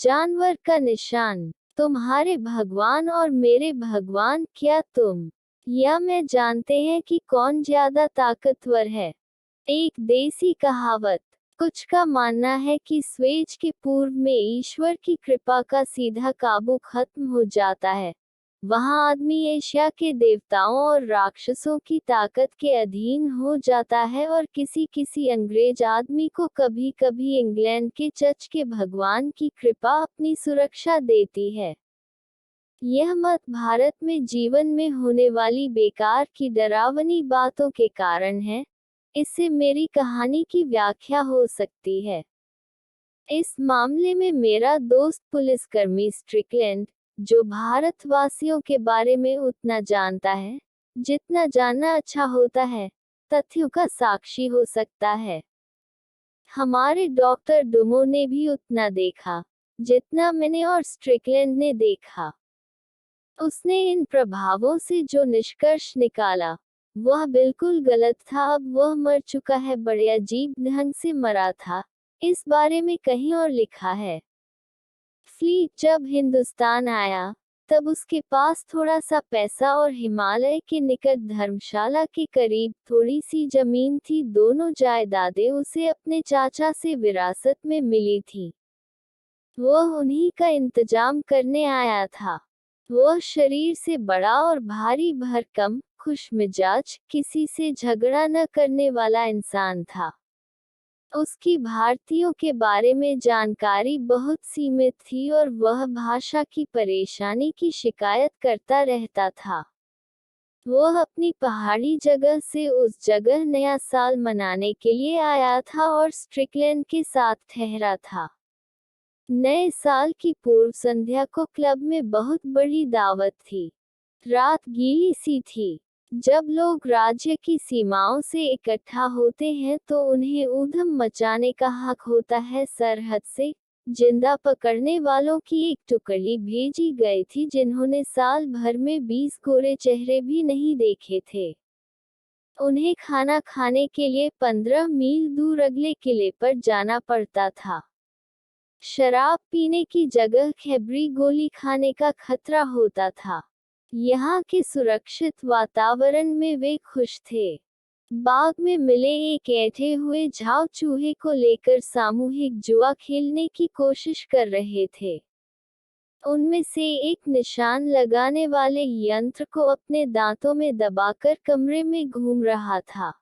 जानवर का निशान। तुम्हारे भगवान और मेरे भगवान, क्या तुम या मैं जानते हैं कि कौन ज्यादा ताकतवर है? एक देसी कहावत। कुछ का मानना है कि स्वेज के पूर्व में ईश्वर की कृपा का सीधा काबू खत्म हो जाता है। वहां आदमी एशिया के देवताओं और राक्षसों की ताकत के अधीन हो जाता है और किसी किसी अंग्रेज आदमी को कभी कभी इंग्लैंड के चर्च के भगवान की कृपा अपनी सुरक्षा देती है। यह मत भारत में जीवन में होने वाली बेकार की डरावनी बातों के कारण है। इससे मेरी कहानी की व्याख्या हो सकती है। इस मामले में मेरा दोस्त पुलिसकर्मी स्ट्रिकलैंड, जो भारतवासियों के बारे में उतना जानता है जितना जानना अच्छा होता है, तथ्यों का साक्षी हो सकता है। हमारे डॉक्टर डुमो ने भी उतना देखा जितना मैंने और स्ट्रिकलैंड ने देखा। उसने इन प्रभावों से जो निष्कर्ष निकाला वह बिल्कुल गलत था। अब वह मर चुका है, बड़े अजीब ढंग से मरा था। इस बारे में कहीं और लिखा है। फ्लीट जब हिंदुस्तान आया तब उसके पास थोड़ा सा पैसा और हिमालय के निकट धर्मशाला के करीब थोड़ी सी जमीन थी। दोनों जायदादें उसे अपने चाचा से विरासत में मिली थी। वह उन्हीं का इंतजाम करने आया था। वह शरीर से बड़ा और भारी भरकम, खुशमिजाज, किसी से झगड़ा न करने वाला इंसान था। उसकी भारतीयों के बारे में जानकारी बहुत सीमित थी और वह भाषा की परेशानी की शिकायत करता रहता था। वह अपनी पहाड़ी जगह से उस जगह नया साल मनाने के लिए आया था और स्ट्रिकलैंड के साथ ठहरा था। नए साल की पूर्व संध्या को क्लब में बहुत बड़ी दावत थी। रात गीली सी थी। जब लोग राज्य की सीमाओं से इकट्ठा होते हैं तो उन्हें ऊधम मचाने का हक होता है। सरहद से जिंदा पकड़ने वालों की एक टुकड़ी भेजी गई थी जिन्होंने साल भर में 20 गोरे चेहरे भी नहीं देखे थे। उन्हें खाना खाने के लिए 15 मील दूर अगले किले पर जाना पड़ता था। शराब पीने की जगह खैबरी गोली खाने का खतरा होता था। यहाँ के सुरक्षित वातावरण में वे खुश थे। बाग में मिले एक ऐंठे हुए झाव चूहे को लेकर सामूहिक जुआ खेलने की कोशिश कर रहे थे। उनमें से एक निशान लगाने वाले यंत्र को अपने दांतों में दबाकर कमरे में घूम रहा था।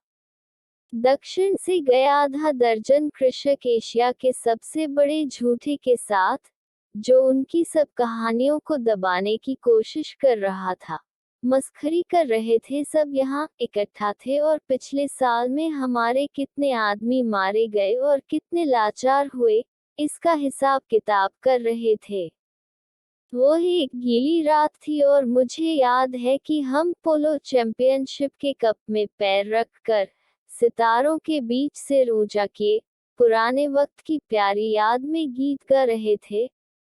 दक्षिण से गया आधा दर्जन कृषक एशिया के सबसे बड़े झूठे के साथ, जो उनकी सब कहानियों को दबाने की कोशिश कर रहा था, मस्खरी कर रहे थे। सब यहाँ इकट्ठा थे और पिछले साल में हमारे कितने आदमी मारे गए और कितने लाचार हुए, इसका हिसाब किताब कर रहे थे। वो एक गीली रात थी और मुझे याद है कि हम पोलो चैंपियनशिप के कप में पैर रखकर सितारों के बीच सिर ऊंचा किए पुराने वक्त की प्यारी याद में गीत गा रहे थे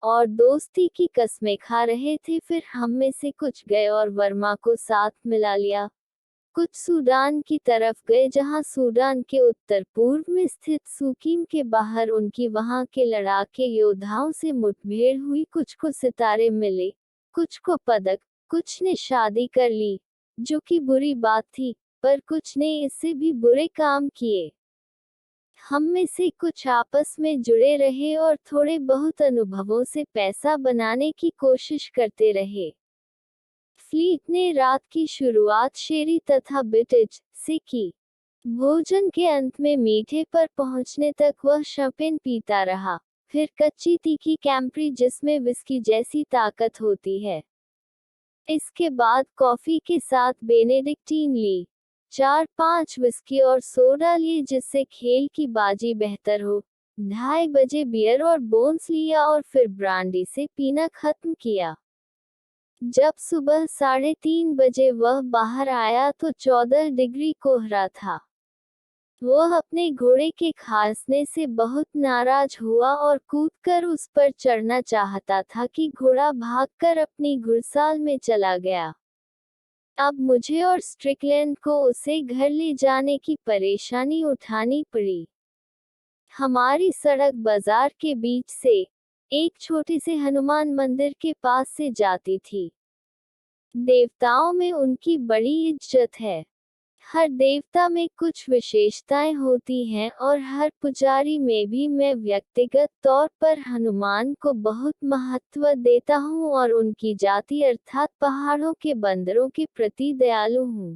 और दोस्ती की कस्में खा रहे थे। फिर हम में से कुछ गए और वर्मा को साथ मिला लिया। कुछ सूडान की तरफ गए जहां सूडान के उत्तर पूर्व में स्थित सुकीम के बाहर उनकी वहां के लड़ाके योद्धाओं से मुठभेड़ हुई। कुछ को सितारे मिले, कुछ को पदक, कुछ ने शादी कर ली, जो कि बुरी बात थी, पर कुछ ने इससे भी बुरे काम किए। हम में से कुछ आपस में जुड़े रहे और थोड़े बहुत अनुभवों से पैसा बनाने की कोशिश करते रहे। फ्लीट ने रात की शुरुआत शेरी तथा बिटेज से की। भोजन के अंत में मीठे पर पहुंचने तक वह शैंपेन पीता रहा, फिर कच्ची तीखी कैंप्री जिसमें विस्की जैसी ताकत होती है। इसके बाद कॉफी के साथ बेनेडिक्टीन ली, 4-5 विस्की और सोडा लिए जिससे खेल की बाजी बेहतर हो। 2:30 बजे बियर और बोन्स लिया और फिर ब्रांडी से पीना खत्म किया। जब सुबह 3:30 बजे वह बाहर आया तो 14 डिग्री कोहरा था। वह अपने घोड़े के खांसने से बहुत नाराज हुआ और कूदकर उस पर चढ़ना चाहता था कि घोड़ा भागकर अपनी घुड़साल में चला गया। अब मुझे और स्ट्रिकलैंड को उसे घर ले जाने की परेशानी उठानी पड़ी। हमारी सड़क बाजार के बीच से एक छोटे से हनुमान मंदिर के पास से जाती थी। देवताओं में उनकी बड़ी इज्जत है। हर देवता में कुछ विशेषताएं होती हैं और हर पुजारी में भी मैं व्यक्तिगत तौर पर हनुमान को बहुत महत्व देता हूँ और उनकी जाति अर्थात पहाड़ों के बंदरों के प्रति दयालु हूँ।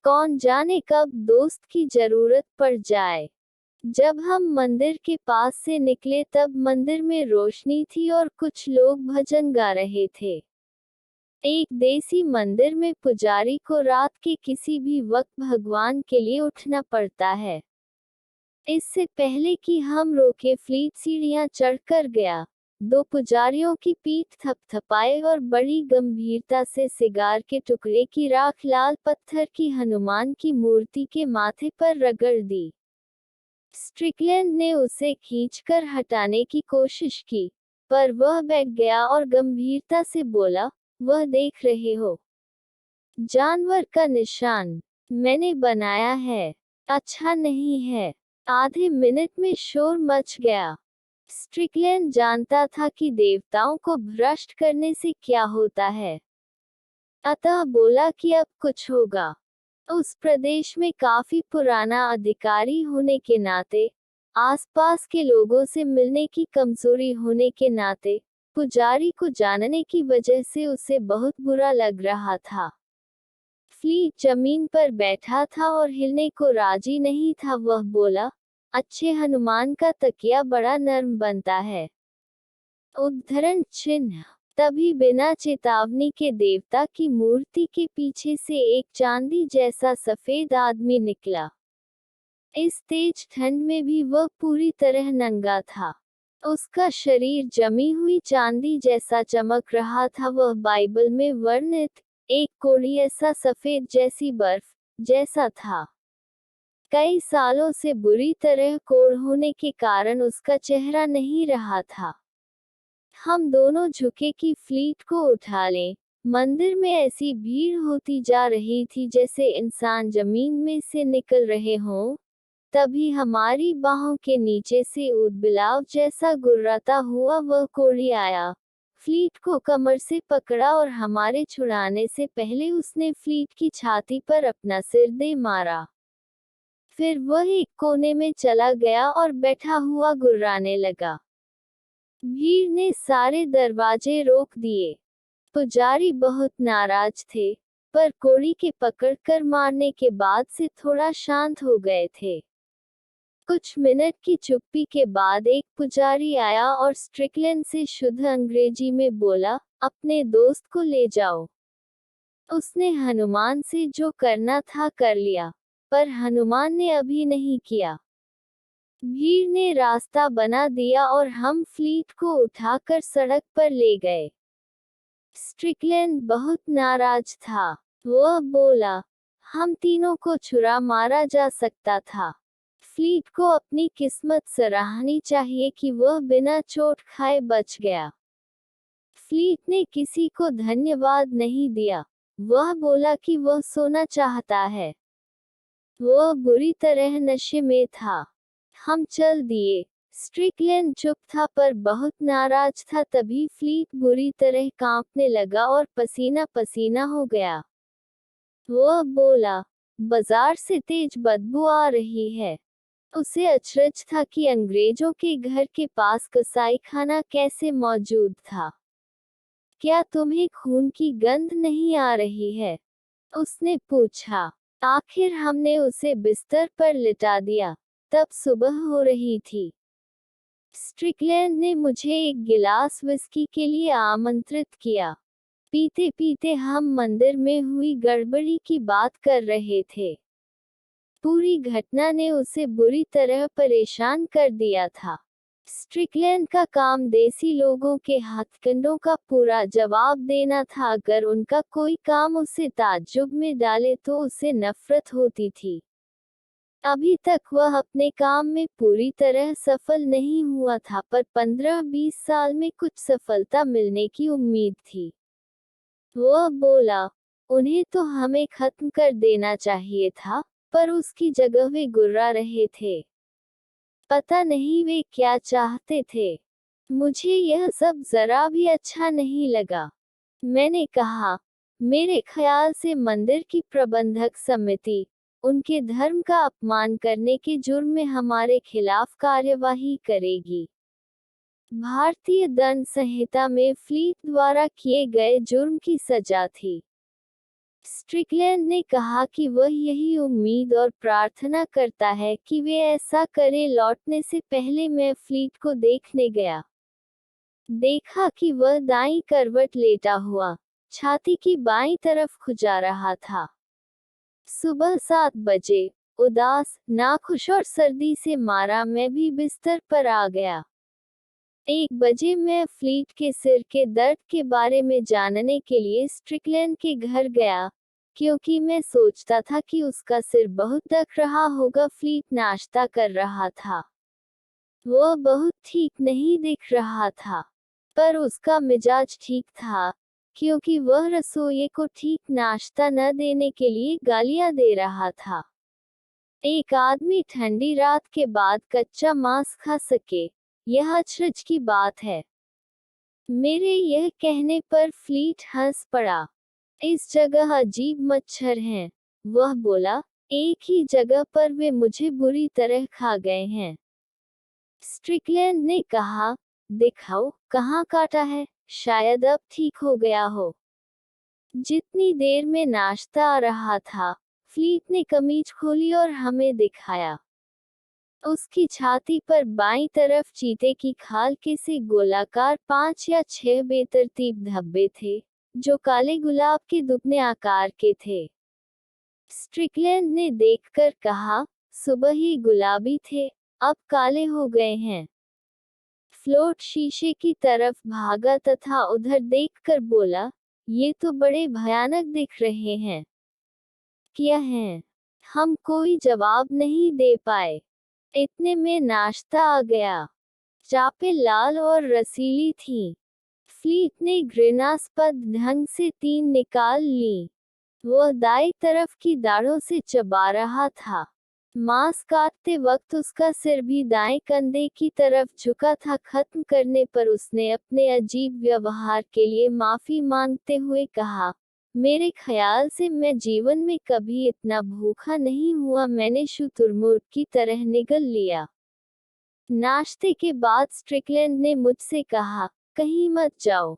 कौन जाने कब दोस्त की जरूरत पड़ जाए। जब हम मंदिर के पास से निकले तब मंदिर में रोशनी थी और कुछ लोग भजन गा रहे थे। एक देसी मंदिर में पुजारी को रात के किसी भी वक्त भगवान के लिए उठना पड़ता है। इससे पहले कि हम रोके फ्लीट सीढ़ियां चढ़कर गया। दो पुजारियों की पीठ थपथपाए और बड़ी गंभीरता से सिगार के टुकड़े की राख लाल पत्थर की हनुमान की मूर्ति के माथे पर रगड़ दी। स्ट्रिकलैंड ने उसे खींचकर हटाने की कोशिश की, पर वह बैठ गया और गंभीरता से बोला, वह देख रहे हो, जानवर का निशान मैंने बनाया है, अच्छा नहीं है। आधे मिनट में शोर मच गया। स्ट्रिकलैंड जानता था कि देवताओं को भ्रष्ट करने से क्या होता है, अतः बोला कि अब कुछ होगा। उस प्रदेश में काफी पुराना अधिकारी होने के नाते, आसपास के लोगों से मिलने की कमजोरी होने के नाते, पुजारी को जानने की वजह से उसे बहुत बुरा लग रहा था। फ्लीट जमीन पर बैठा था और हिलने को राजी नहीं था। वह बोला, अच्छे हनुमान का तकिया बड़ा नर्म बनता है। उद्धरण चिन्ह। तभी बिना चेतावनी के देवता की मूर्ति के पीछे से एक चांदी जैसा सफेद आदमी निकला। इस तेज ठंड में भी वह पूरी तरह नंगा था। उसका शरीर जमी हुई चांदी जैसा चमक रहा था। वह बाइबल में वर्णित एक कोढ़ी ऐसा सफेद जैसी बर्फ जैसा था। कई सालों से बुरी तरह कोढ़ होने के कारण उसका चेहरा नहीं रहा था। हम दोनों झुके कि फ्लीट को उठा लें। मंदिर में ऐसी भीड़ होती जा रही थी जैसे इंसान जमीन में से निकल रहे हों। तभी हमारी बाहों के नीचे से ऊदबिलाव जैसा गुर्राता हुआ वह कोढ़ी आया, फ्लीट को कमर से पकड़ा और हमारे छुड़ाने से पहले उसने फ्लीट की छाती पर अपना सिर दे मारा। फिर वह एक कोने में चला गया और बैठा हुआ गुर्राने लगा। भीड़ ने सारे दरवाजे रोक दिए। पुजारी बहुत नाराज थे, पर कोढ़ी के पकड़कर मारने के बाद से थोड़ा शांत हो गए थे। कुछ मिनट की चुप्पी के बाद एक पुजारी आया और स्ट्रिकलैंड से शुद्ध अंग्रेजी में बोला, अपने दोस्त को ले जाओ। उसने हनुमान से जो करना था कर लिया, पर हनुमान ने अभी नहीं किया। भीड़ ने रास्ता बना दिया और हम फ्लीट को उठाकर सड़क पर ले गए। स्ट्रिकलैंड बहुत नाराज था। वह बोला, हम तीनों को छुरा मारा जा सकता था। फ्लीट को अपनी किस्मत सराहनी चाहिए कि वह बिना चोट खाए बच गया। फ्लीट ने किसी को धन्यवाद नहीं दिया। वह बोला कि वह सोना चाहता है। वह बुरी तरह नशे में था। हम चल दिए। स्ट्रिकलैंड चुप था पर बहुत नाराज था। तभी फ्लीट बुरी तरह कांपने लगा और पसीना पसीना हो गया। वह बोला, बाजार से तेज बदबू आ रही है। उसे अचरज था कि अंग्रेजों के घर के पास कसाईखाना कैसे मौजूद था। क्या तुम्हें खून की गंध नहीं आ रही है? उसने पूछा। आखिर हमने उसे बिस्तर पर लिटा दिया। तब सुबह हो रही थी। स्ट्रिकलैंड ने मुझे एक गिलास विस्की के लिए आमंत्रित किया। पीते पीते हम मंदिर में हुई गड़बड़ी की बात कर रहे थे। पूरी घटना ने उसे बुरी तरह परेशान कर दिया था। स्ट्रिकलैंड का काम देसी लोगों के हथकंडों का पूरा जवाब देना था। अगर उनका कोई काम उसे ताज्जुब में डाले तो उसे नफरत होती थी। अभी तक वह अपने काम में पूरी तरह सफल नहीं हुआ था, पर 15-20 साल में कुछ सफलता मिलने की उम्मीद थी। वह बोला, उन्हें तो हमें खत्म कर देना चाहिए था, पर उसकी जगह वे गुर्रा रहे थे। पता नहीं वे क्या चाहते थे। मुझे यह सब जरा भी अच्छा नहीं लगा। मैंने कहा, मेरे ख्याल से मंदिर की प्रबंधक समिति उनके धर्म का अपमान करने के जुर्म में हमारे खिलाफ कार्यवाही करेगी। भारतीय दंड संहिता में फ्लीट द्वारा किए गए जुर्म की सजा थी। स्ट्रिकलैंड ने कहा कि वह यही उम्मीद और प्रार्थना करता है कि वे ऐसा करें। लौटने से पहले मैं फ्लीट को देखने गया। देखा कि वह दाईं करवट लेटा हुआ, छाती की बाईं तरफ खुजा रहा था। सुबह 7 बजे, उदास, नाखुश और सर्दी से मारा मैं भी बिस्तर पर आ गया। 1 बजे मैं फ्लीट के सिर के दर्द के बारे में जानने के लिए स्ट्रिकलैंड के घर गया, क्योंकि मैं सोचता था कि उसका सिर बहुत दर्द रहा होगा। फ्लीट नाश्ता कर रहा था। वह बहुत ठीक नहीं दिख रहा था, पर उसका मिजाज ठीक था, क्योंकि वह रसोइये को ठीक नाश्ता न देने के लिए गालियां दे रहा था। एक आदमी ठंडी रात के बाद कच्चा मांस खा सके, यह अचरज की बात है। मेरे यह कहने पर फ्लीट हंस पड़ा। इस जगह अजीब मच्छर हैं, वह बोला। एक ही जगह पर वे मुझे बुरी तरह खा गए हैं। स्ट्रिकलैंड ने कहा, दिखाओ, कहाँ काटा है, शायद अब ठीक हो गया हो। जितनी देर में नाश्ता आ रहा था, फ्लीट ने कमीज खोली और हमें दिखाया। उसकी छाती पर बाईं तरफ चीते की खाल के से गोलाकार 5 या 6 बेतरतीब धब्बे थे, जो काले गुलाब के दुगने आकार के थे। स्ट्रिकलैंड ने देखकर कहा, सुबह ही गुलाबी थे, अब काले हो गए हैं। फ्लोट शीशे की तरफ भागा तथा उधर देखकर बोला, ये तो बड़े भयानक दिख रहे हैं। क्या हैं? हम कोई जवाब नहीं दे पाए। इतने में नाश्ता आ गया। चापें लाल और रसीली थीं। फ्लीट ने घृणास्पद ढंग से 3 निकाल ली। वह दाईं तरफ की दाढ़ों से चबा रहा था। मांस काटते वक्त उसका सिर भी दाएं कंधे की तरफ झुका था। खत्म करने पर उसने अपने अजीब व्यवहार के लिए माफी मांगते हुए कहा, मेरे ख्याल से मैं जीवन में कभी इतना भूखा नहीं हुआ। मैंने शुतुरमुर्ग की तरह निगल लिया। नाश्ते के बाद स्ट्रिकलैंड ने मुझसे कहा, कहीं मत जाओ,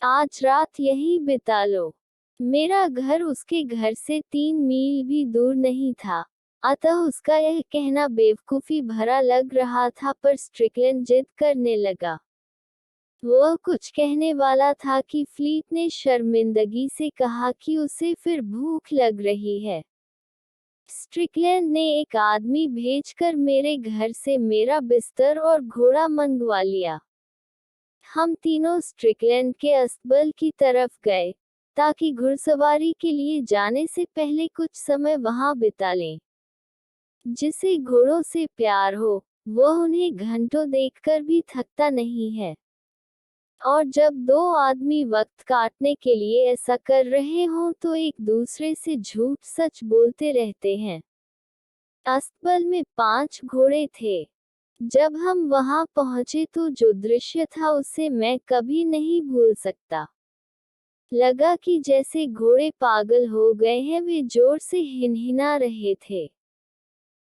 आज रात यहीं बिता लो। मेरा घर उसके घर से 3 मील भी दूर नहीं था, अतः उसका यह कहना बेवकूफी भरा लग रहा था। पर स्ट्रिकलैंड जिद करने लगा। वह कुछ कहने वाला था कि फ्लीट ने शर्मिंदगी से कहा कि उसे फिर भूख लग रही है। स्ट्रिकलैंड ने एक आदमी भेजकर मेरे घर से मेरा बिस्तर और घोड़ा मंगवा लिया। हम तीनों स्ट्रिकलैंड के अस्तबल की तरफ गए, ताकि घुड़सवारी के लिए जाने से पहले कुछ समय वहां बिता लें। जिसे घोड़ों से प्यार हो, वह उन्हें घंटों देखकर भी थकता नहीं है। और जब 2 आदमी वक्त काटने के लिए ऐसा कर रहे हों तो एक दूसरे से झूठ सच बोलते रहते हैं। अस्तबल में 5 घोड़े थे। जब हम वहां पहुंचे तो जो दृश्य था उसे मैं कभी नहीं भूल सकता। लगा कि जैसे घोड़े पागल हो गए हैं। वे जोर से हिनहिना रहे थे।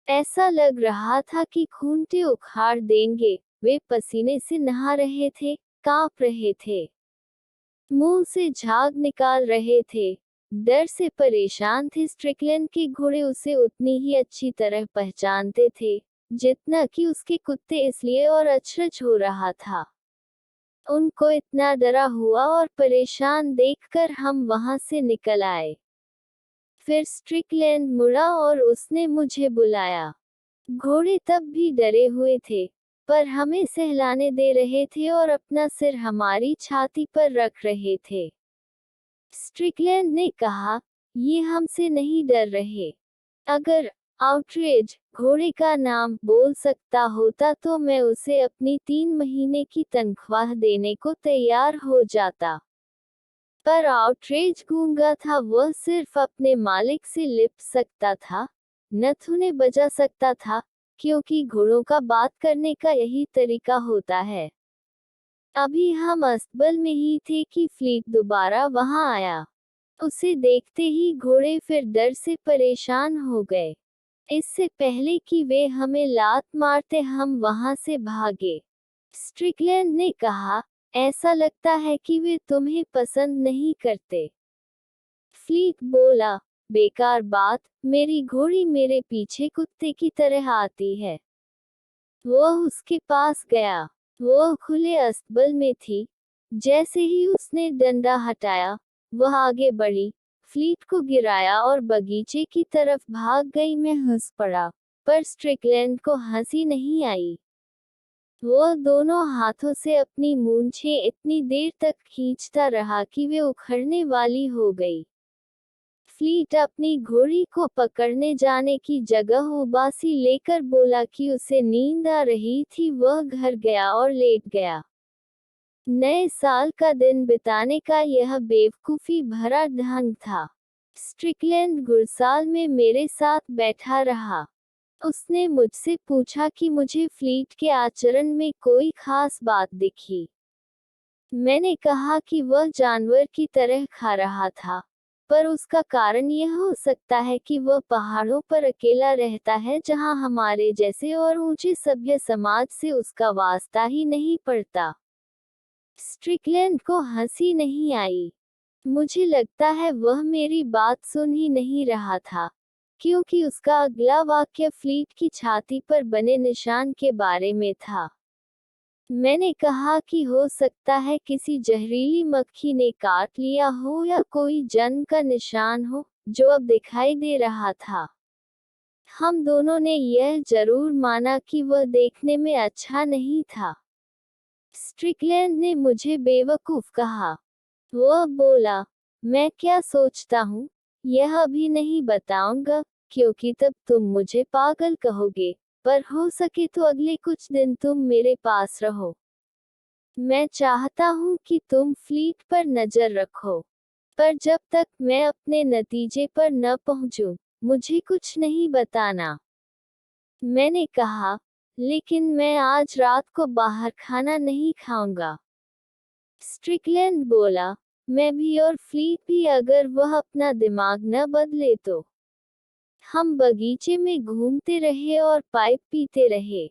ऐसा लग रहा था कि खूंटे उखाड़ देंगे। वे पसीने से नहा रहे थे, कांप रहे थे, मुंह से झाग निकाल रहे थे, डर से परेशान थे। स्ट्रिकलैंड के घोड़े उसे उतनी ही अच्छी तरह पहचानते थे, जितना कि उसके कुत्ते, इसलिए और अचरज हो रहा था। उनको इतना डरा हुआ और परेशान देखकर हम वहां से निकल आए। फिर स्ट्रिकलैंड मुड़ा और उसने मुझे बुलाया। घोड़े तब भी डरे हुए थे, पर हमें सहलाने दे रहे थे और अपना सिर हमारी छाती पर रख रहे थे। स्ट्रिकलैंड ने कहा, ये हमसे नहीं डर रहे। अगर आउटरेज घोड़े का नाम बोल सकता होता तो मैं उसे अपनी 3 महीने की तनख्वाह देने को तैयार हो जाता। पर आउटरेज गूंगा था। वह सिर्फ अपने मालिक से लिप सकता था, नथुने बजा सकता था, क्योंकि घोड़ों का बात करने का यही तरीका होता है। अभी हम अस्तबल में ही थे कि फ्लीट दोबारा वहां आया। उसे देखते ही घोड़े फिर डर से परेशान हो गए। इससे पहले कि वे हमें लात मारते हम वहां से भागे। स्ट्रिकलैंड ने कहा, ऐसा लगता है कि वे तुम्हें पसंद नहीं करते। फ्लीट बोला, बेकार बात, मेरी घोड़ी मेरे पीछे कुत्ते की तरह आती है। वह उसके पास गया। वह खुले अस्तबल में थी। जैसे ही उसने डंडा हटाया, वह आगे बढ़ी, फ्लीट को गिराया और बगीचे की तरफ भाग गई। मैं हंस पड़ा, पर स्ट्रिकलैंड को हंसी नहीं आई। वह दोनों हाथों से अपनी मूंछें इतनी देर तक खींचता रहा कि वे उखड़ने वाली हो गई। फ्लीट अपनी घोड़ी को पकड़ने जाने की जगह उबासी लेकर बोला कि उसे नींद आ रही थी। वह घर गया और लेट गया। नए साल का दिन बिताने का यह बेवकूफी भरा ढंग था। स्ट्रिकलैंड गुरसाल में मेरे साथ बैठा रहा। उसने मुझसे पूछा कि मुझे फ्लीट के आचरण में कोई खास बात दिखी। मैंने कहा कि वह जानवर की तरह खा रहा था, पर उसका कारण यह हो सकता है कि वह पहाड़ों पर अकेला रहता है जहां हमारे जैसे और ऊंचे सभ्य समाज से उसका वास्ता ही नहीं पड़ता। स्ट्रिकलैंड को हंसी नहीं आई। मुझे लगता है वह मेरी बात सुन ही नहीं रहा था, क्योंकि उसका अगला वाक्य फ्लीट की छाती पर बने निशान के बारे में था। मैंने कहा कि हो सकता है किसी जहरीली मक्खी ने काट लिया हो या कोई जंग का निशान हो, जो अब दिखाई दे रहा था। हम दोनों ने यह जरूर माना कि वह देखने में अच्छा नहीं था। स्ट्रिकलैंड ने मुझे बेवकूफ कहा। वह बोला, मैं क्या सोचता हूँ, यह अभी नहीं बताऊंगा, क्योंकि तब तुम मुझे पागल कहोगे, पर हो सके तो अगले कुछ दिन तुम मेरे पास रहो। मैं चाहता हूँ कि तुम फ्लीट पर नजर रखो, पर जब तक मैं अपने नतीजे पर न पहुँचूं, मुझे कुछ नहीं बताना। मैंने कहा, लेकिन मैं आज रात को बाहर खाना नहीं खाऊंगा। स्ट्रिकलैंड बोला, मैं भी और फ्लीट भी, अगर वह अपना दिमाग न बदले तो। हम बगीचे में घूमते रहे और पाइप पीते रहे।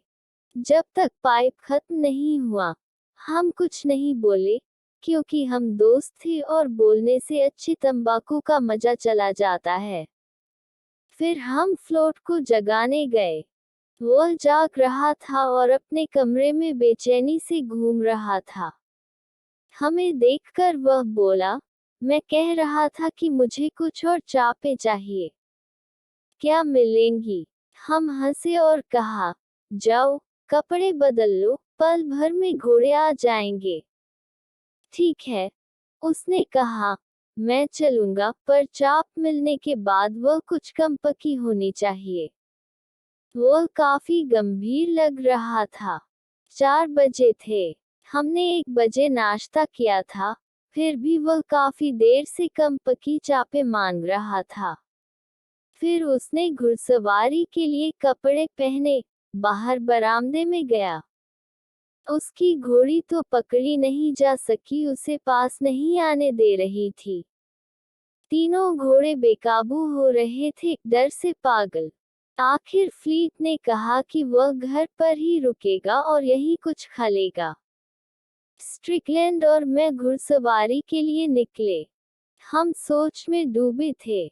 जब तक पाइप खत्म नहीं हुआ, हम कुछ नहीं बोले, क्योंकि हम दोस्त थे और बोलने से अच्छी तंबाकू का मजा चला जाता है। फिर हम फ्लोट को जगाने गए। वह जाग रहा था और अपने कमरे में बेचैनी से घूम रहा था। हमें देखकर वह बोला, मैं कह रहा था कि मुझे कुछ और चापें चाहिए। क्या मिलेंगी? हम हंसे और कहा, जाओ, कपड़े बदल लो, पल भर में घोड़े आ जाएंगे। ठीक है, उसने कहा, मैं चलूंगा, पर चाप मिलने के बाद वह कुछ कम पकी होनी चाहिए। वह काफी गंभीर लग रहा था। 4 बजे थे। हमने 1 बजे नाश्ता किया था, फिर भी वह काफी देर से कम पकी चापें मांग रहा था। फिर उसने घुड़सवारी के लिए कपड़े पहने, बाहर बरामदे में गया। उसकी घोड़ी तो पकड़ी नहीं जा सकी, उसे पास नहीं आने दे रही थी। तीनों घोड़े बेकाबू हो रहे थे, डर से पागल। आखिर फ्लीट ने कहा कि वह घर पर ही रुकेगा और यही कुछ खा लेगा। स्ट्रिकलैंड और मैं घुड़सवारी के लिए निकले। हम सोच में डूबे थे।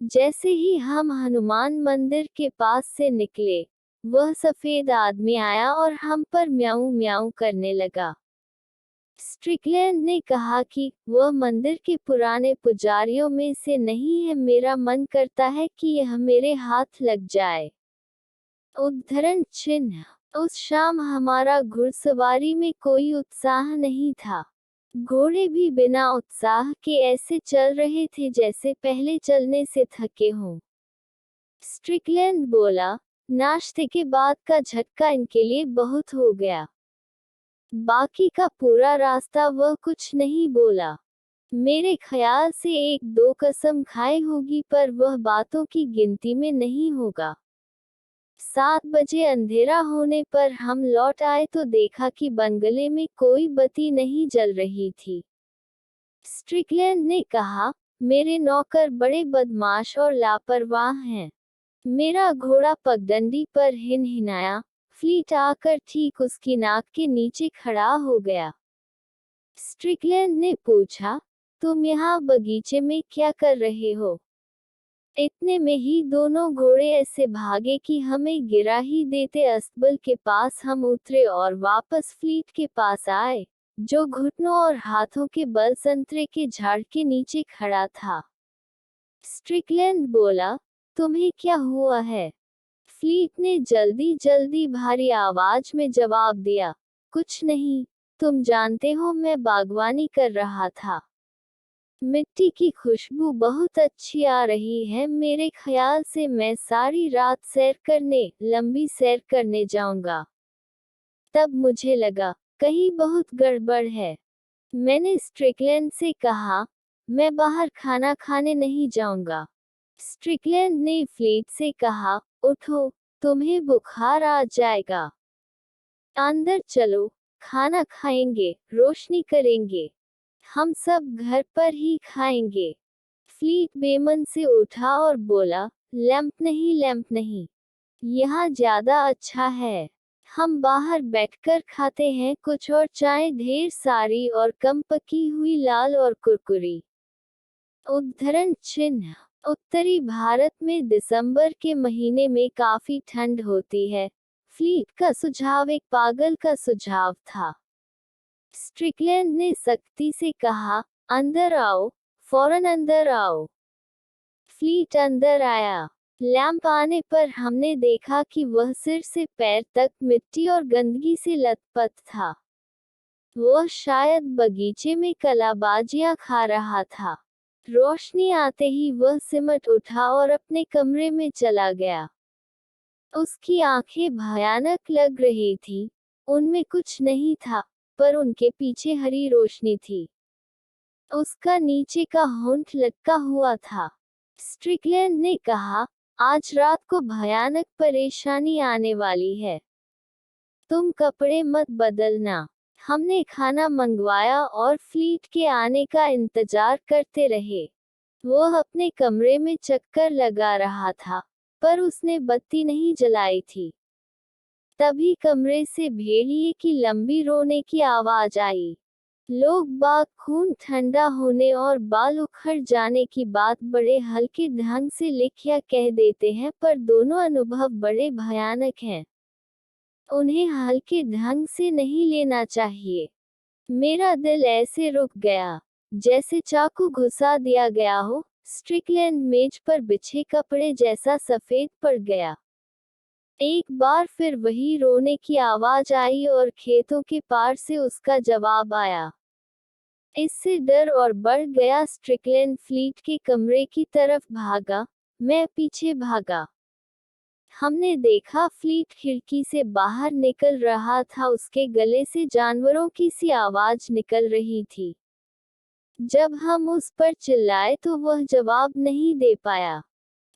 जैसे ही हम हनुमान मंदिर के पास से निकले, वह सफेद आदमी आया और हम पर म्याऊं म्याऊं करने लगा। स्ट्रिकलैंड ने कहा कि वह मंदिर के पुराने पुजारियों में से नहीं है। मेरा मन करता है कि यह मेरे हाथ लग जाए। उद्धरण चिन्ह। उस शाम हमारा घुड़सवारी में कोई उत्साह नहीं था। घोड़े भी बिना उत्साह के ऐसे चल रहे थे जैसे पहले चलने से थके हों। स्ट्रिकलैंड बोला, नाश्ते के बाद का झटका इनके लिए बहुत हो गया। बाकी का पूरा रास्ता वह कुछ नहीं बोला। मेरे ख्याल से 1-2 कसम खाई होगी, पर वह बातों की गिनती में नहीं होगा। 7 बजे अंधेरा होने पर हम लौट आए तो देखा कि बंगले में कोई बत्ती नहीं जल रही थी। स्ट्रिकलैंड ने कहा, मेरे नौकर बड़े बदमाश और लापरवाह हैं। मेरा घोड़ा पगडंडी पर हिनहिनाया। फ्लीट आकर ठीक उसकी नाक के नीचे खड़ा हो गया। स्ट्रिकलैंड ने पूछा, तुम यहाँ बगीचे में क्या कर रहे हो? इतने में ही दोनों घोड़े ऐसे भागे कि हमें गिरा ही देते। अस्तबल के पास हम उतरे और वापस फ्लीट के पास आए, जो घुटनों और हाथों के बल संतरे के झाड़ के नीचे खड़ा था। स्ट्रिकलैंड बोला, तुम्हें क्या हुआ है? फ्लीट ने जल्दी जल्दी भारी आवाज में जवाब दिया, कुछ नहीं, तुम जानते हो मैं बागवानी कर रहा था। मिट्टी की खुशबू बहुत अच्छी आ रही है। मेरे ख्याल से मैं सारी रात लंबी सैर करने जाऊंगा। तब मुझे लगा, कहीं बहुत गड़बड़ है। मैंने स्ट्रिकलैंड से कहा, मैं बाहर खाना खाने नहीं जाऊंगा। स्ट्रिकलैंड ने फ्लीट से कहा, उठो, तुम्हें बुखार आ जाएगा। अंदर चलो, खाना खाएंगे, रोशनी करेंगे। हम सब घर पर ही खाएंगे। फ्लीट बेमन से उठा और बोला, लैंप नहीं। यहाँ ज्यादा अच्छा है। हम बाहर बैठकर खाते हैं कुछ और चाय ढेर सारी और कम पकी हुई लाल और कुरकुरी। उद्धरण चिन्ह। उत्तरी भारत में दिसंबर के महीने में काफी ठंड होती है। फ्लीट का सुझाव एक पागल का सुझाव था। स्ट्रिकलैंड ने सख्ती से कहा, अंदर आओ, फौरन अंदर आओ। फ्लीट अंदर आया। लैंप आने पर हमने देखा कि वह सिर से पैर तक मिट्टी और गंदगी से लथपथ था। वह शायद बगीचे में कलाबाजियां खा रहा था। रोशनी आते ही वह सिमट उठा और अपने कमरे में चला गया। उसकी आंखें भयानक लग रही थी। उनमें कुछ नहीं था, पर उनके पीछे हरी रोशनी थी। उसका नीचे का होंठ लटका हुआ था। स्ट्रिकलैंड ने कहा, आज रात को भयानक परेशानी आने वाली है। तुम कपड़े मत बदलना। हमने खाना मंगवाया और फ्लीट के आने का इंतजार करते रहे। वह अपने कमरे में चक्कर लगा रहा था, पर उसने बत्ती नहीं जलाई थी। तभी कमरे से भेड़िए की लंबी रोने की आवाज आई। लोग बाग खून ठंडा होने और बाल उखड़ जाने की बात बड़े हल्के ढंग से लिख या कह देते हैं, पर दोनों अनुभव बड़े भयानक हैं। उन्हें हल्के ढंग से नहीं लेना चाहिए। मेरा दिल ऐसे रुक गया, जैसे चाकू घुसा दिया गया हो। स्ट्रिकलैंड मेज पर बिछे कपड़े जैसा सफेद पड़ गया। एक बार फिर वही रोने की आवाज आई और खेतों के पार से उसका जवाब आया। इससे डर और बढ़ गया। स्ट्रिकलैंड फ्लीट के कमरे की तरफ भागा। मैं पीछे भागा। हमने देखा फ्लीट खिड़की से बाहर निकल रहा था। उसके गले से जानवरों की सी आवाज निकल रही थी। जब हम उस पर चिल्लाए तो वह जवाब नहीं दे पाया।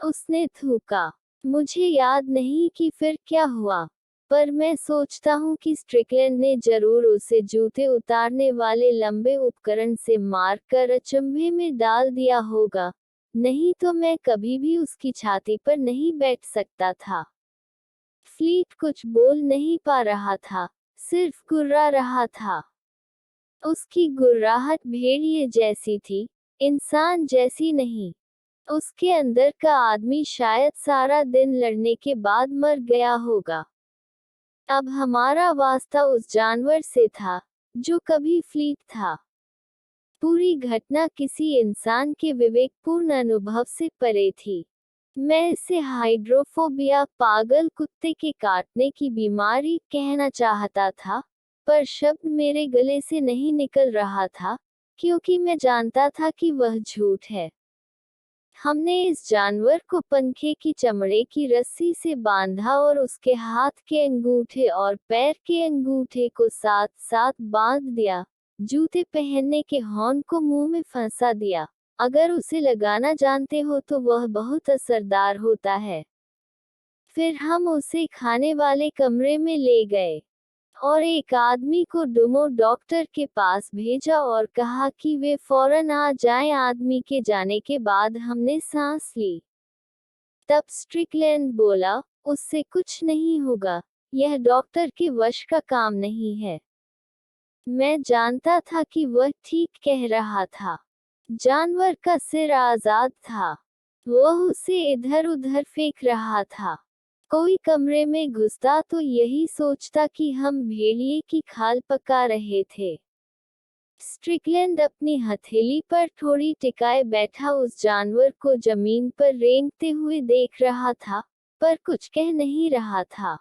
उसने थूका। मुझे याद नहीं कि फिर क्या हुआ, पर मैं सोचता हूँ कि स्ट्रिकलैंड ने जरूर उसे जूते उतारने वाले लंबे उपकरण से मारकर अचंभे में डाल दिया होगा, नहीं तो मैं कभी भी उसकी छाती पर नहीं बैठ सकता था। फ्लीट कुछ बोल नहीं पा रहा था, सिर्फ गुर्रा रहा था। उसकी गुर्राहट भेड़िए जैसी थी, इंसान जैसी नहीं। उसके अंदर का आदमी शायद सारा दिन लड़ने के बाद मर गया होगा। अब हमारा वास्ता उस जानवर से था, जो कभी फ्लीट था। पूरी घटना किसी इंसान के विवेकपूर्ण अनुभव से परे थी। मैं इसे हाइड्रोफोबिया, पागल कुत्ते के काटने की बीमारी कहना चाहता था, पर शब्द मेरे गले से नहीं निकल रहा था, क्योंकि मैं जानता था कि वह झूठ है। हमने इस जानवर को पंखे की चमड़े की रस्सी से बांधा और उसके हाथ के अंगूठे और पैर के अंगूठे को साथ साथ बांध दिया। जूते पहनने के हॉर्न को मुंह में फंसा दिया। अगर उसे लगाना जानते हो तो वह बहुत असरदार होता है। फिर हम उसे खाने वाले कमरे में ले गए और एक आदमी को डुमो डॉक्टर के पास भेजा और कहा कि वे फौरन आ जाएं। आदमी के जाने के बाद हमने सांस ली। तब स्ट्रिकलैंड बोला, उससे कुछ नहीं होगा, यह डॉक्टर के वश का काम नहीं है। मैं जानता था कि वह ठीक कह रहा था। जानवर का सिर आजाद था। वह उसे इधर उधर फेंक रहा था। कोई कमरे में घुसता तो यही सोचता कि हम भेड़िए की खाल पका रहे थे। स्ट्रिकलैंड अपनी हथेली पर थोड़ी टिकाए बैठा उस जानवर को जमीन पर रेंगते हुए देख रहा था, पर कुछ कह नहीं रहा था।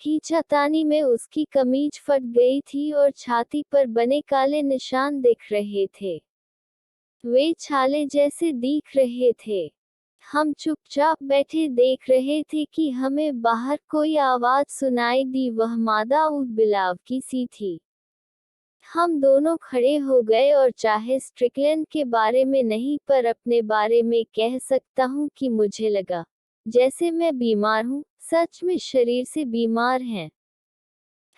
खींचातानी में उसकी कमीज फट गई थी और छाती पर बने काले निशान दिख रहे थे। वे छाले जैसे दिख रहे थे। हम चुपचाप बैठे देख रहे थे कि हमें बाहर कोई आवाज सुनाई दी। वह मादा ऊँट बिलाव की सी थी। हम दोनों खड़े हो गए और चाहे स्ट्रिकलैंड के बारे में नहीं पर अपने बारे में कह सकता हूँ कि मुझे लगा जैसे मैं बीमार हूँ, सच में शरीर से बीमार हैं।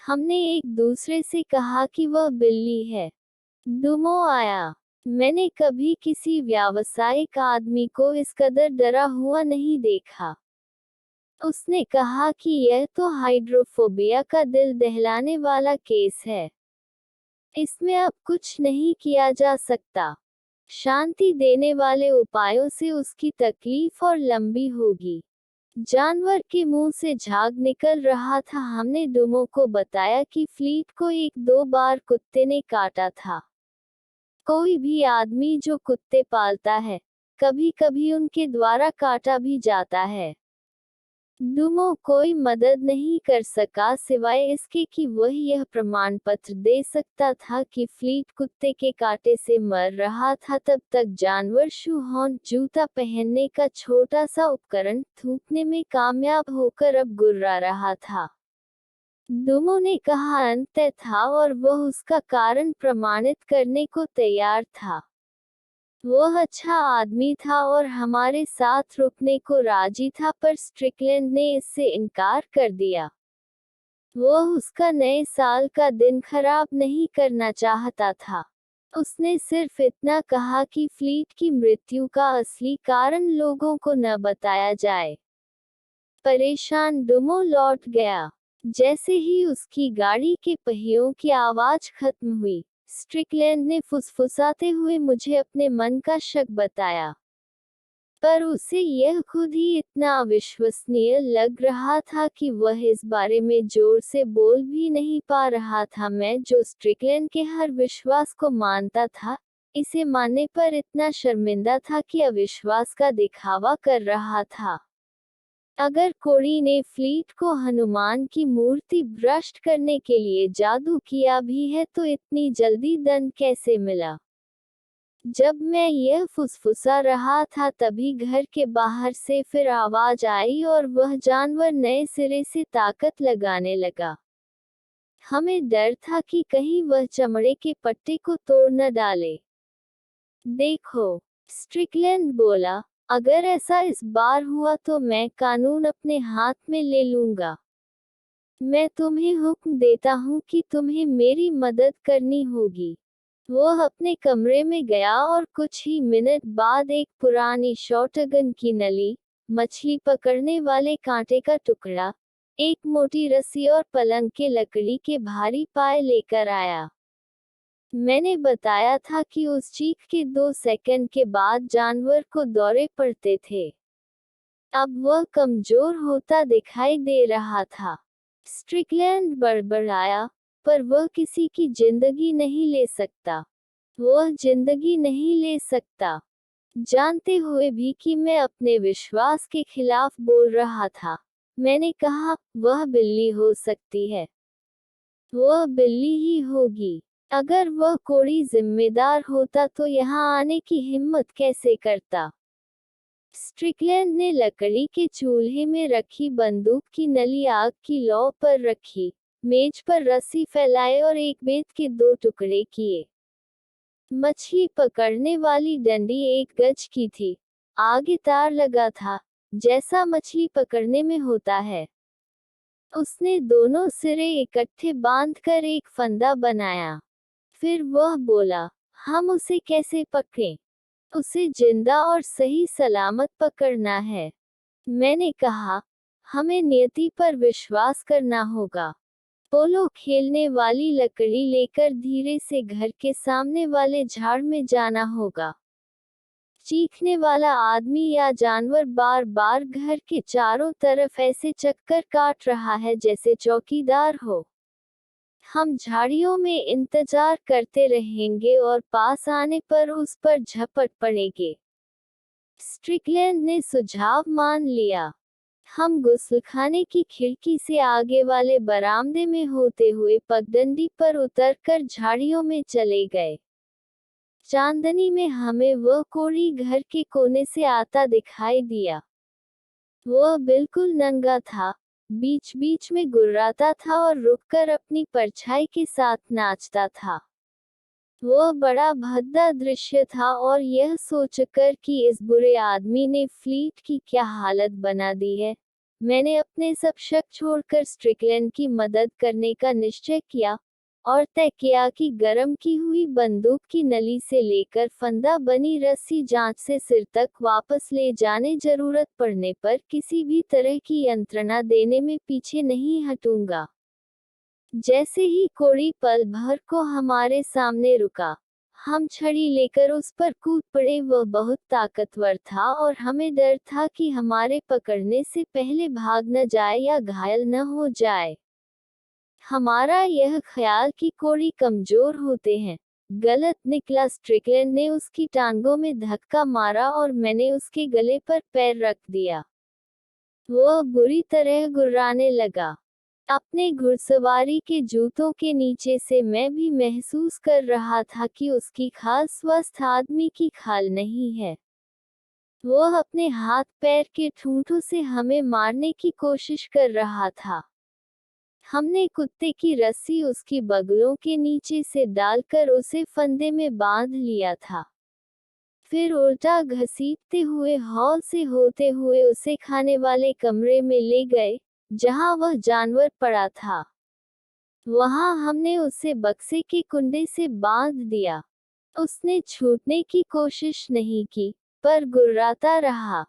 हमने एक दूसरे से कहा कि वह बिल्ली है। डुमो आया। मैंने कभी किसी व्यावसायिक आदमी को इस कदर डरा हुआ नहीं देखा। उसने कहा कि यह तो हाइड्रोफोबिया का दिल दहलाने वाला केस है। इसमें अब कुछ नहीं किया जा सकता। शांति देने वाले उपायों से उसकी तकलीफ और लंबी होगी। जानवर के मुंह से झाग निकल रहा था। हमने डुमो को बताया कि फ्लीट को 1-2 बार कुत्ते ने काटा था। कोई भी आदमी जो कुत्ते पालता है, कभी कभी उनके द्वारा काटा भी जाता है। डुमो कोई मदद नहीं कर सका सिवाय इसके कि वह यह प्रमाण पत्र दे सकता था कि फ्लीट कुत्ते के कांटे से मर रहा था। तब तक जानवर शू हॉर्न जूता पहनने का छोटा सा उपकरण थूकने में कामयाब होकर अब गुर्रा रहा था। डुमो ने कहा अंत्य था और वह उसका कारण प्रमाणित करने को तैयार था। वह अच्छा आदमी था और हमारे साथ रुकने को राजी था, पर स्ट्रिकलैंड ने इससे इनकार कर दिया। वह उसका नए साल का दिन खराब नहीं करना चाहता था। उसने सिर्फ इतना कहा कि फ्लीट की मृत्यु का असली कारण लोगों को न बताया जाए। परेशान डुमो लौट गया। जैसे ही उसकी गाड़ी के पहियों की आवाज खत्म हुई, स्ट्रिकलैंड ने फुसफुसाते हुए मुझे अपने मन का शक बताया। पर उसे यह खुद ही इतना अविश्वसनीय लग रहा था कि वह इस बारे में जोर से बोल भी नहीं पा रहा था। मैं जो स्ट्रिकलैंड के हर विश्वास को मानता था, इसे मानने पर इतना शर्मिंदा था कि अविश्वास का दिखावा कर रहा था। अगर कोड़ी ने फ्लीट को हनुमान की मूर्ति भ्रष्ट करने के लिए जादू किया भी है तो इतनी जल्दी दंड कैसे मिला? जब मैं यह फुसफुसा रहा था तभी घर के बाहर से फिर आवाज आई और वह जानवर नए सिरे से ताकत लगाने लगा। हमें डर था कि कहीं वह चमड़े के पट्टे को तोड़ न डाले। देखो, स्ट्रिकलैंड बोला, अगर ऐसा इस बार हुआ तो मैं कानून अपने हाथ में ले लूंगा। मैं तुम्हें हुक्म देता हूँ कि तुम्हें मेरी मदद करनी होगी। वह अपने कमरे में गया और कुछ ही मिनट बाद एक पुरानी शॉटगन की नली, मछली पकड़ने वाले कांटे का टुकड़ा, एक मोटी रस्सी और पलंग के लकड़ी के भारी पाए लेकर आया। मैंने बताया था कि उस चीख के 2 सेकंड के बाद जानवर को दौरे पड़ते थे। अब वह कमजोर होता दिखाई दे रहा था। स्ट्रिकलैंड बड़बड़ाया, पर वह किसी की जिंदगी नहीं ले सकता। वह जिंदगी नहीं ले सकता। जानते हुए भी कि मैं अपने विश्वास के खिलाफ बोल रहा था, मैंने कहा, वह बिल्ली हो सकती है। वह बिल्ली ही होगी। अगर वह कोड़ी जिम्मेदार होता तो यहाँ आने की हिम्मत कैसे करता? स्ट्रिकलैंड ने लकड़ी के चूल्हे में रखी बंदूक की नली आग की लौ पर रखी, मेज पर रस्सी फैलाए और एक बेत के 2 टुकड़े किए। मछली पकड़ने वाली डंडी 1 गज की थी। आगे तार लगा था, जैसा मछली पकड़ने में होता है। उसने दोनों सिरे इकट्ठे बांधकर एक फंदा बनाया। फिर वह बोला, हम उसे कैसे पकड़ें? उसे जिंदा और सही सलामत पकड़ना है। मैंने कहा, हमें नियति पर विश्वास करना होगा। पोलो खेलने वाली लकड़ी लेकर धीरे से घर के सामने वाले झाड़ में जाना होगा। चीखने वाला आदमी या जानवर बार बार घर के चारों तरफ ऐसे चक्कर काट रहा है जैसे चौकीदार हो। हम झाड़ियों में इंतजार करते रहेंगे और पास आने पर उस पर झपट पड़ेंगे। स्ट्रिकलैंड ने सुझाव मान लिया। हम गुस्लखाने की खिड़की से आगे वाले बरामदे में होते हुए पगडंडी पर उतरकर झाड़ियों में चले गए। चांदनी में हमें वह कोढ़ी घर के कोने से आता दिखाई दिया। वह बिल्कुल नंगा था, बीच बीच में गुर्राता था और रुककर अपनी परछाई के साथ नाचता था। वह बड़ा भद्दा दृश्य था और यह सोचकर कि इस बुरे आदमी ने फ्लीट की क्या हालत बना दी है, मैंने अपने सब शक छोड़कर स्ट्रिकलैंड की मदद करने का निश्चय किया और तय किया कि गर्म की हुई बंदूक की नली से लेकर फंदा बनी रस्सी जांच से सिर तक वापस ले जाने जरूरत पड़ने पर किसी भी तरह की यंत्रणा देने में पीछे नहीं हटूंगा। जैसे ही कोड़ी पल भर को हमारे सामने रुका, हम छड़ी लेकर उस पर कूद पड़े। वह बहुत ताकतवर था और हमें डर था कि हमारे पकड़ने से पहले भाग न जाए या घायल न हो जाए। हमारा यह ख्याल कि कोड़ी कमजोर होते हैं गलत निकला। स्ट्रिकलैंड ने उसकी टांगों में धक्का मारा और मैंने उसके गले पर पैर रख दिया। वह बुरी तरह गुर्राने लगा। अपने घुड़सवारी के जूतों के नीचे से मैं भी महसूस कर रहा था कि उसकी खाल स्वस्थ आदमी की खाल नहीं है। वह अपने हाथ पैर के ठूंठों से हमें मारने की कोशिश कर रहा था। हमने कुत्ते की रस्सी उसकी बगलों के नीचे से डालकर उसे फंदे में बांध लिया था। फिर उल्टा घसीटते हुए हॉल से होते हुए उसे खाने वाले कमरे में ले गए, जहां वह जानवर पड़ा था। वहां हमने उसे बक्से के कुंडे से बांध दिया। उसने छूटने की कोशिश नहीं की, पर गुर्राता रहा।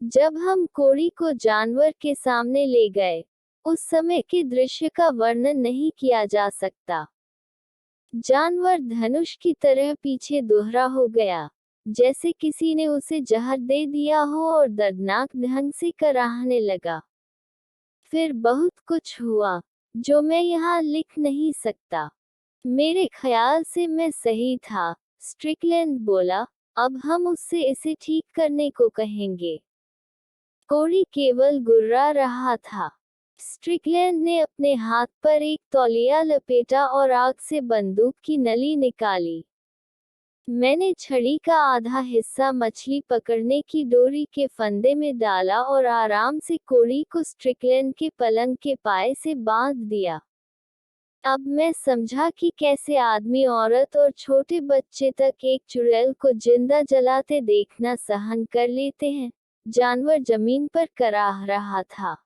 जब हम कोड़ी को जानवर के सामने ले गए, उस समय के दृश्य का वर्णन नहीं किया जा सकता। जानवर धनुष की तरह पीछे दोहरा हो गया, जैसे किसी ने उसे जहर दे दिया हो, और दर्दनाक ढंग से कराहने लगा। फिर बहुत कुछ हुआ जो मैं यहाँ लिख नहीं सकता। मेरे ख्याल से मैं सही था, स्ट्रिकलैंड बोला। अब हम उससे इसे ठीक करने को कहेंगे। कोड़ी केवल गुर्रा रहा था। स्ट्रिकलैंड ने अपने हाथ पर एक तौलिया लपेटा और आग से बंदूक की नली निकाली। मैंने छड़ी का आधा हिस्सा मछली पकड़ने की डोरी के फंदे में डाला और आराम से कोड़ी को स्ट्रिकलैंड के पलंग के पाए से बांध दिया। अब मैं समझा कि कैसे आदमी, औरत और छोटे बच्चे तक एक चुड़ैल को जिंदा जलाते देखना सहन कर लेते हैं। जानवर जमीन पर कराह रहा था।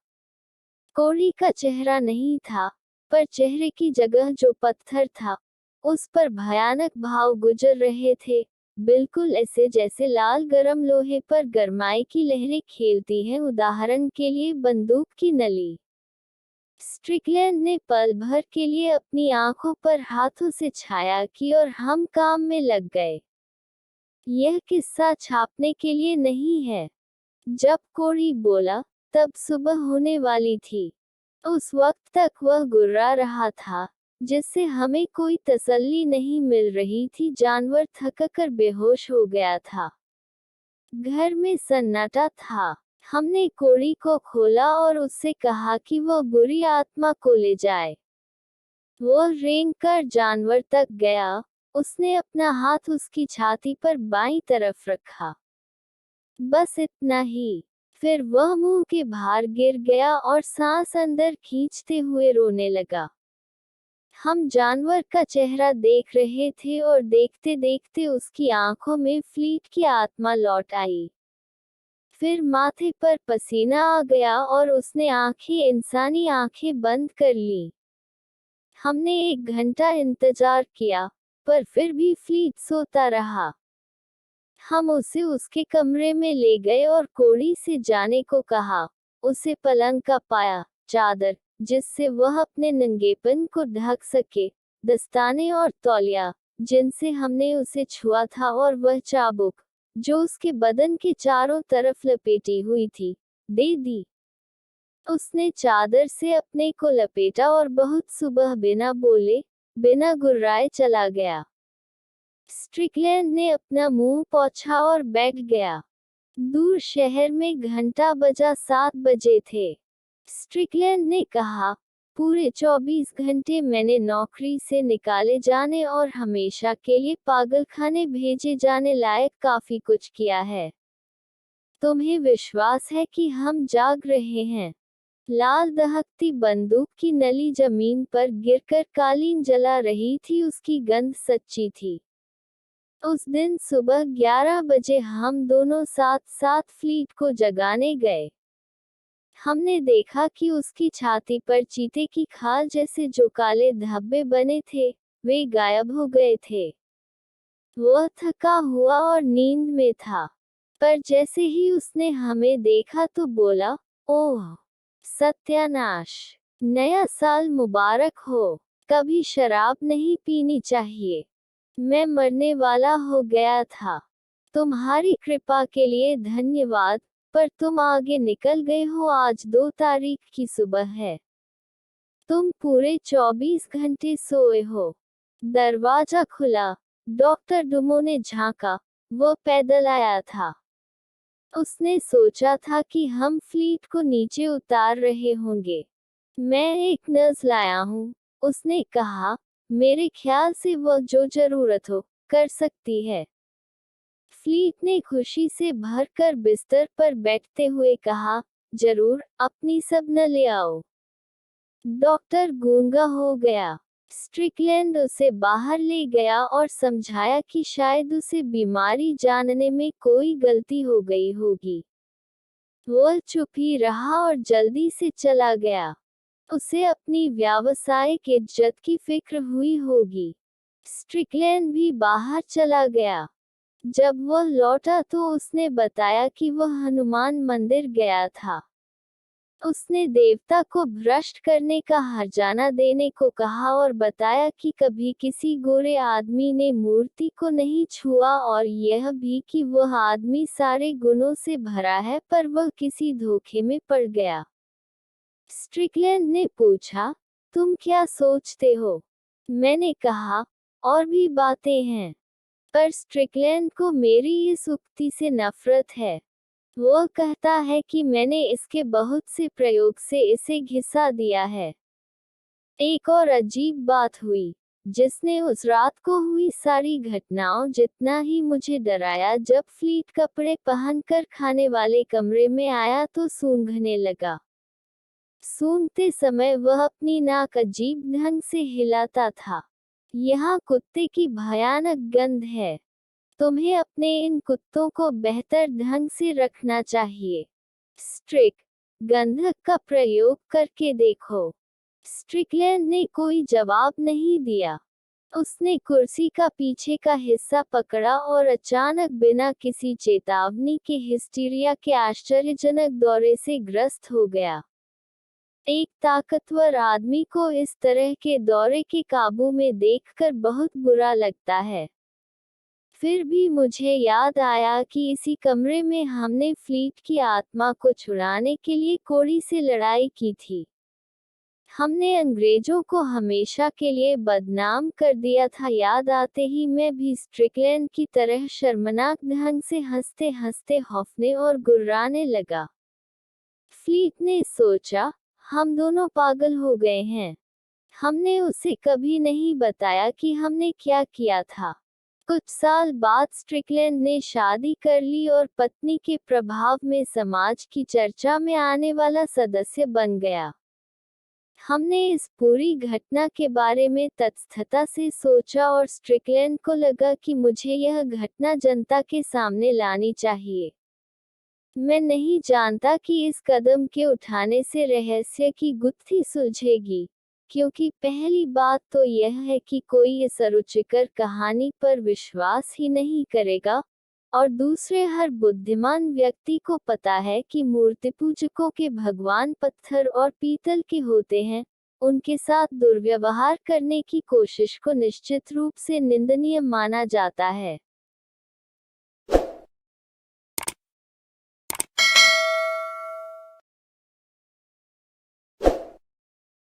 कोड़ी का चेहरा नहीं था, पर चेहरे की जगह जो पत्थर था, उस पर भयानक भाव गुजर रहे थे, बिल्कुल ऐसे जैसे लाल गरम लोहे पर गरमाई की लहरें खेलती हैं, उदाहरण के लिए बंदूक की नली। स्ट्रिकलैंड ने पल भर के लिए अपनी आंखों पर हाथों से छाया की और हम काम में लग गए। यह किस्सा छापने के लिए नहीं है। जब कोड़ी बोला, तब सुबह होने वाली थी। उस वक्त तक वह गुर्रा रहा था, जिससे हमें कोई तसल्ली नहीं मिल रही थी। जानवर थककर बेहोश हो गया था। घर में सन्नाटा था। हमने कोड़ी को खोला और उससे कहा कि वह बुरी आत्मा को ले जाए। वह रेंग कर जानवर तक गया। उसने अपना हाथ उसकी छाती पर बाईं तरफ रखा। बस इतना ही। फिर वह मुंह के बाहर गिर गया और सांस अंदर खींचते हुए रोने लगा। हम जानवर का चेहरा देख रहे थे और देखते देखते उसकी आंखों में फ्लीट की आत्मा लौट आई। फिर माथे पर पसीना आ गया और उसने इंसानी आंखें बंद कर ली। हमने 1 घंटा इंतजार किया, पर फिर भी फ्लीट सोता रहा। हम उसे उसके कमरे में ले गए और कोड़ी से जाने को कहा। उसे पलंग का पाया, चादर, जिससे वह अपने नंगेपन को ढक सके, दस्ताने और तौलिया, जिनसे हमने उसे छुआ था, और वह चाबुक, जो उसके बदन के चारों तरफ लपेटी हुई थी, दे दी। उसने चादर से अपने को लपेटा और बहुत सुबह बिना बोले, बिना गुर्राए चला गया। स्ट्रिकलैंड ने अपना मुंह पोंछा और बैठ गया। दूर शहर में घंटा बजा 7 बजे थे। स्ट्रिकलैंड ने कहा, पूरे 24 घंटे मैंने नौकरी से निकाले जाने और हमेशा के लिए पागलखाने भेजे जाने लायक काफी कुछ किया है। तुम्हें विश्वास है कि हम जाग रहे हैं? लाल दहकती बंदूक की नली जमीन पर गिरकर कालीन जला रही थी, उसकी गंध सच्ची थी। उस दिन सुबह 11 बजे हम दोनों साथ साथ फ्लीट को जगाने गए। हमने देखा कि उसकी छाती पर चीते की खाल जैसे जो काले धब्बे बने थे, वे गायब हो गए थे। वह थका हुआ और नींद में था, पर जैसे ही उसने हमें देखा तो बोला, ओह सत्यानाश, नया साल मुबारक हो। कभी शराब नहीं पीनी चाहिए। मैं मरने वाला हो गया था। तुम्हारी कृपा के लिए धन्यवाद, पर तुम आगे निकल गए हो। आज 2 तारीख की सुबह है। तुम पूरे 24 घंटे सोए हो। दरवाजा खुला। डॉक्टर डुमो ने झांका। वो पैदल आया था। उसने सोचा था कि हम फ्लीट को नीचे उतार रहे होंगे। मैं एक नर्स लाया हूँ, उसने कहा। मेरे ख्याल से वह जो जरूरत हो, कर सकती है। फ्लीट ने खुशी से भरकर बिस्तर पर बैठते हुए कहा, जरूर, अपनी सब न ले आओ। डॉक्टर गूंगा हो गया। स्ट्रिकलैंड उसे बाहर ले गया और समझाया कि शायद उसे बीमारी जानने में कोई गलती हो गई होगी। वह चुप ही रहा और जल्दी से चला गया। उसे अपनी व्यावसायिक इज्जत की फिक्र हुई होगी। स्ट्रिकलैंड भी बाहर चला गया। जब वह लौटा तो उसने बताया कि वह हनुमान मंदिर गया था। उसने देवता को भ्रष्ट करने का हर्जाना देने को कहा और बताया कि कभी किसी गोरे आदमी ने मूर्ति को नहीं छुआ, और यह भी कि वह आदमी सारे गुणों से भरा है, पर वह किसी धोखे में पड़ गया। स्ट्रिकलैंड ने पूछा, तुम क्या सोचते हो? मैंने कहा, और भी बातें हैं, पर स्ट्रिकलैंड को मेरी इस उक्ति से नफरत है। वह कहता है कि मैंने इसके बहुत से प्रयोग से इसे घिसा दिया है। एक और अजीब बात हुई, जिसने उस रात को हुई सारी घटनाओं जितना ही मुझे डराया। जब फ्लीट कपड़े पहनकर खाने वाले कमरे में आया तो सूंघने लगा। सूंघते समय वह अपनी नाक अजीब ढंग से हिलाता था। यहाँ कुत्ते की भयानक गंध है। तुम्हें अपने इन कुत्तों को बेहतर ढंग से रखना चाहिए। स्ट्रिक, गंधक का प्रयोग करके देखो। स्ट्रिकलैंड ने कोई जवाब नहीं दिया। उसने कुर्सी का पीछे का हिस्सा पकड़ा और अचानक बिना किसी चेतावनी के हिस्टीरिया के आश्चर्यजनक दौरे से ग्रस्त हो गया। एक ताकतवर आदमी को इस तरह के दौरे के काबू में देखकर बहुत बुरा लगता है। फिर भी मुझे याद आया कि इसी कमरे में हमने फ्लीट की आत्मा को छुड़ाने के लिए कोड़ी से लड़ाई की थी। हमने अंग्रेजों को हमेशा के लिए बदनाम कर दिया था। याद आते ही मैं भी स्ट्रिकलैंड की तरह शर्मनाक ढंग से हंसते हंसते हौफने और गुर्राने लगा। फ्लीट ने सोचा, हम दोनों पागल हो गए हैं। हमने उसे कभी नहीं बताया कि हमने क्या किया था। कुछ साल बाद स्ट्रिकलैंड ने शादी कर ली और पत्नी के प्रभाव में समाज की चर्चा में आने वाला सदस्य बन गया। हमने इस पूरी घटना के बारे में तटस्थता से सोचा और स्ट्रिकलैंड को लगा कि मुझे यह घटना जनता के सामने लानी चाहिए। मैं नहीं जानता कि इस कदम के उठाने से रहस्य की गुत्थी सुलझेगी, क्योंकि पहली बात तो यह है कि कोई इस अरुचिकर कहानी पर विश्वास ही नहीं करेगा, और दूसरे हर बुद्धिमान व्यक्ति को पता है कि मूर्तिपूजकों के भगवान पत्थर और पीतल के होते हैं। उनके साथ दुर्व्यवहार करने की कोशिश को निश्चित रूप से निंदनीय माना जाता है।